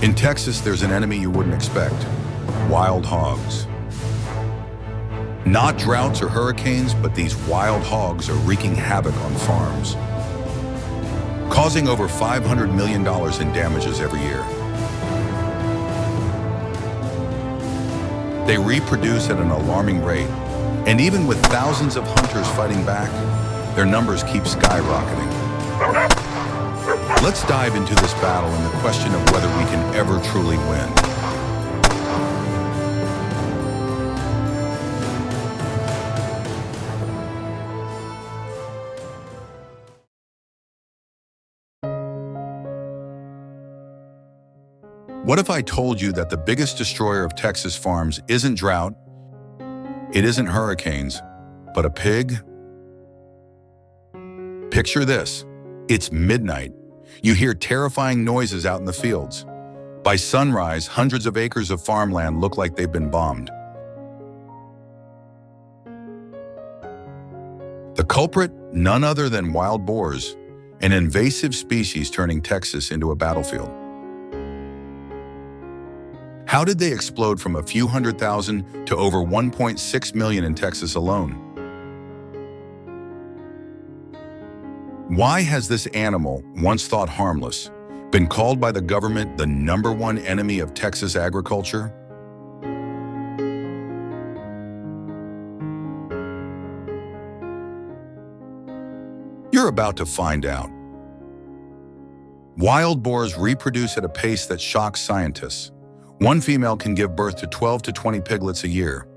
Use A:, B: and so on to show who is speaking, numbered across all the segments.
A: In Texas, there's an enemy you wouldn't expect: wild hogs. Not droughts or hurricanes, but these wild hogs are wreaking havoc on farms, causing over $500 million in damages every year. They reproduce at an alarming rate, and even with thousands of hunters fighting back, their numbers keep skyrocketing. Let's dive into this battle and the question of whether we can ever truly win. What if I told you that the biggest destroyer of Texas farms isn't drought, it isn't hurricanes, but a pig? Picture this. It's midnight. You hear terrifying noises out in the fields. By sunrise, hundreds of acres of farmland look like they've been bombed. The culprit, none other than wild boars, an invasive species turning Texas into a battlefield. How did they explode from a few 100,000 to over 1.6 million in Texas alone? Why has this animal, once thought harmless, been called by the government the #1 enemy of Texas agriculture? You're about to find out. Wild boars reproduce at a pace that shocks scientists. One female can give birth to 12 to 20 piglets a year.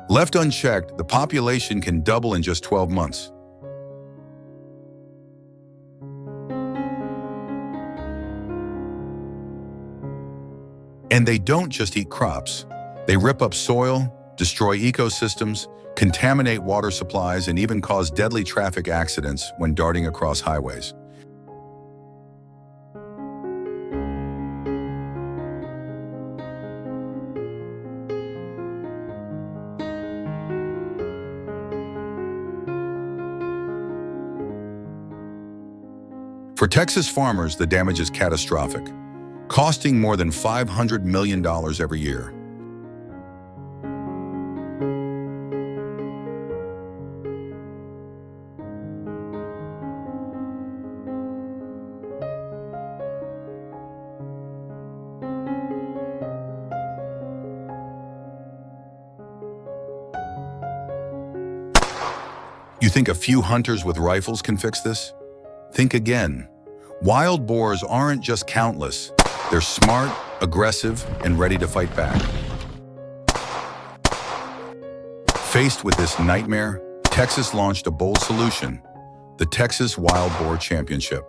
A: Left unchecked, the population can double in just 12 months. And they don't just eat crops. They rip up soil, destroy ecosystems, contaminate water supplies, and even cause deadly traffic accidents when darting across highways. For Texas farmers, the damage is catastrophic, costing more than $500 million every year. You think a few hunters with rifles can fix this? Think again. Wild boars aren't just countless. They're smart, aggressive, and ready to fight back. Faced with this nightmare, Texas launched a bold solution: the Texas Wild Boar Championship.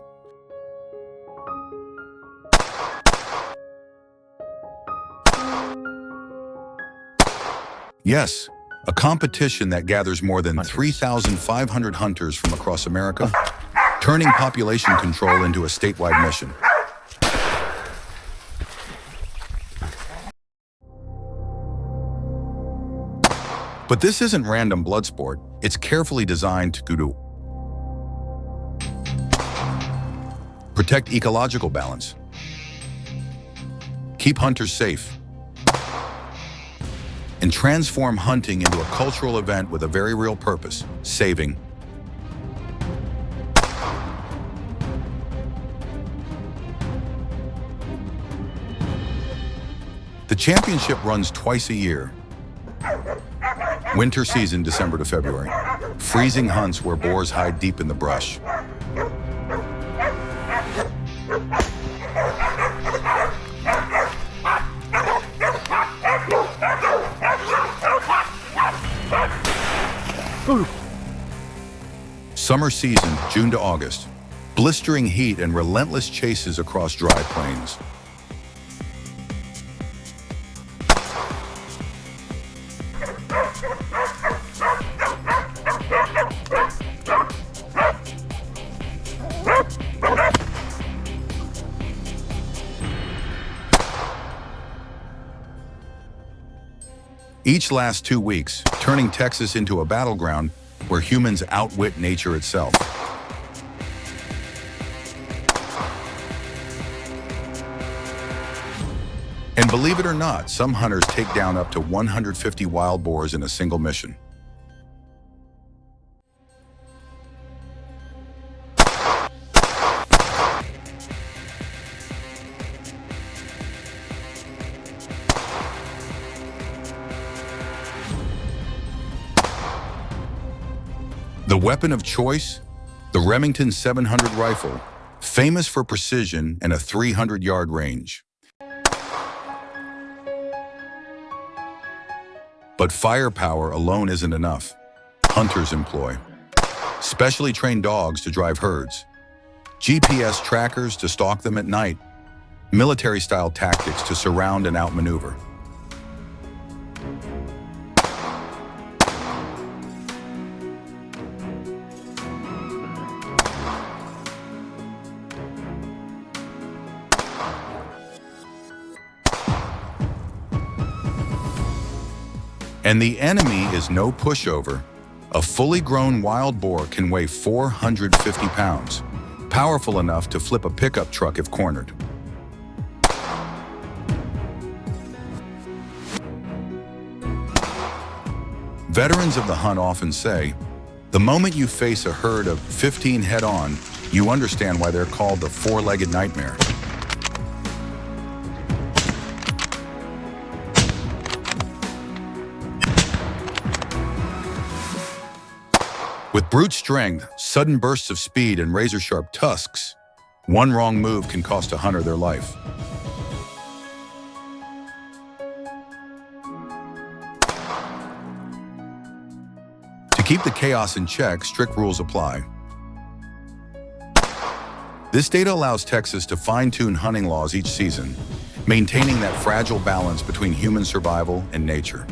A: Yes, a competition that gathers more than 3,500 hunters from across America, turning population control into a statewide mission. But this isn't random blood sport. It's carefully designed to protect ecological balance, keep hunters safe, and transform hunting into a cultural event with a very real purpose: saving. The championship runs twice a year. Winter season, December to February. Freezing hunts where boars hide deep in the brush. Summer season, June to August. Blistering heat and relentless chases across dry plains. Each lasts 2 weeks, turning Texas into a battleground where humans outwit nature itself. believe it or not, some hunters take down up to 150 wild boars in a single mission. The weapon of choice? The Remington 700 rifle, famous for precision and a 300-yard range. But firepower alone isn't enough. Hunters employ specially trained dogs to drive herds, GPS trackers to stalk them at night, military-style tactics to surround and outmaneuver. And the enemy is no pushover. A fully grown wild boar can weigh 450 pounds, powerful enough to flip a pickup truck if cornered. Veterans of the hunt often say, the moment you face a herd of 15 head-on, you understand why they're called the four-legged nightmare. With brute strength, sudden bursts of speed, and razor-sharp tusks, one wrong move can cost a hunter their life. To keep the chaos in check, strict rules apply. This data allows Texas to fine-tune hunting laws each season, maintaining that fragile balance between human survival and nature.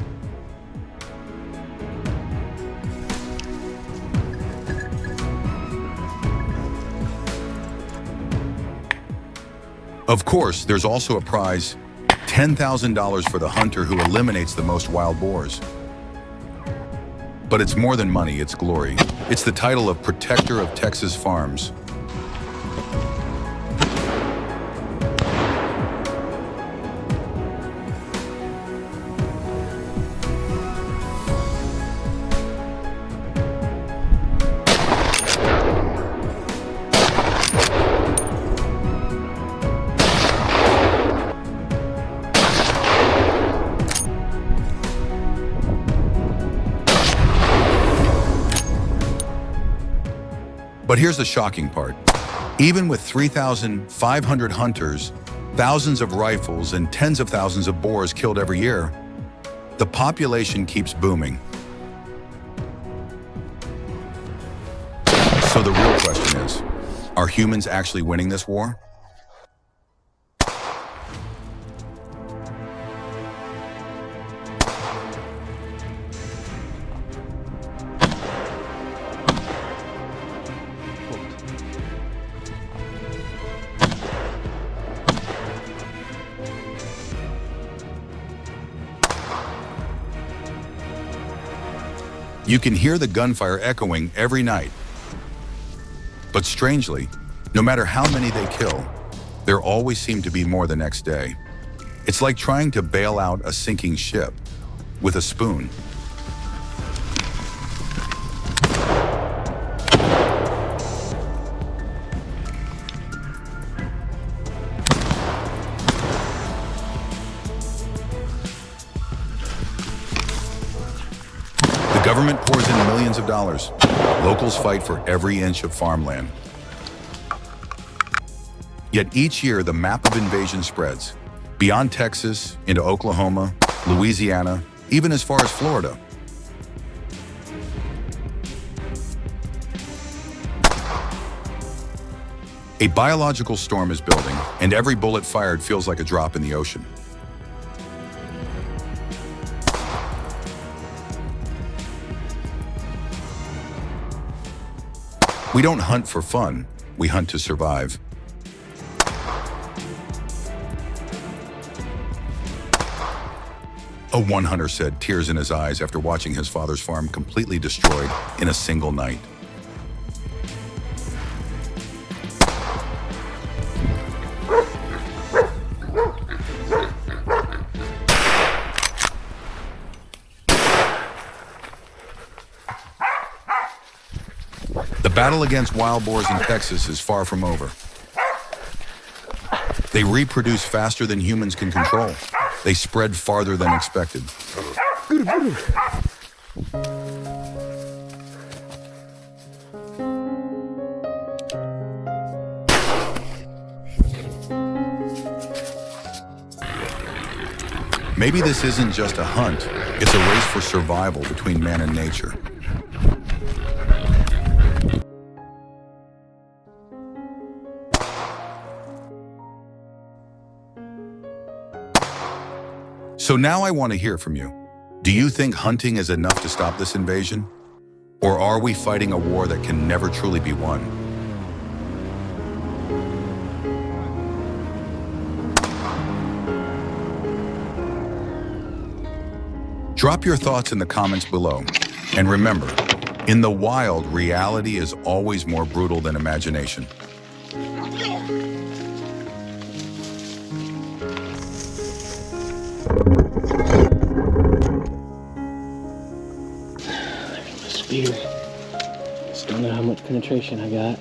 A: Of course, there's also a prize, $10,000 for the hunter who eliminates the most wild boars. But it's more than money, it's glory. It's the title of Protector of Texas Farms. But here's the shocking part. Even with 3,500 hunters, thousands of rifles, and tens of thousands of boars killed every year, the population keeps booming. So the real question is, are humans actually winning this war? You can hear the gunfire echoing every night. But strangely, no matter how many they kill, there always seem to be more the next day. It's like trying to bail out a sinking ship with a spoon. The government pours in millions of dollars. Locals fight for every inch of farmland. Yet each year, the map of invasion spreads beyond Texas, into Oklahoma, Louisiana, even as far as Florida. A biological storm is building, and every bullet fired feels like a drop in the ocean. We don't hunt for fun, we hunt to survive. One hunter said, tears in his eyes after watching his father's farm completely destroyed in a single night. battle against wild boars in Texas is far from over. They reproduce faster than humans can control. They spread farther than expected. Maybe this isn't just a hunt, it's a race for survival between man and nature. So now I want to hear from you. Do you think hunting is enough to stop this invasion? Or are we fighting a war that can never truly be won? Drop your thoughts in the comments below. And remember, in the wild, reality is always more brutal than imagination.
B: There's my spear. Just don't know how much penetration I got.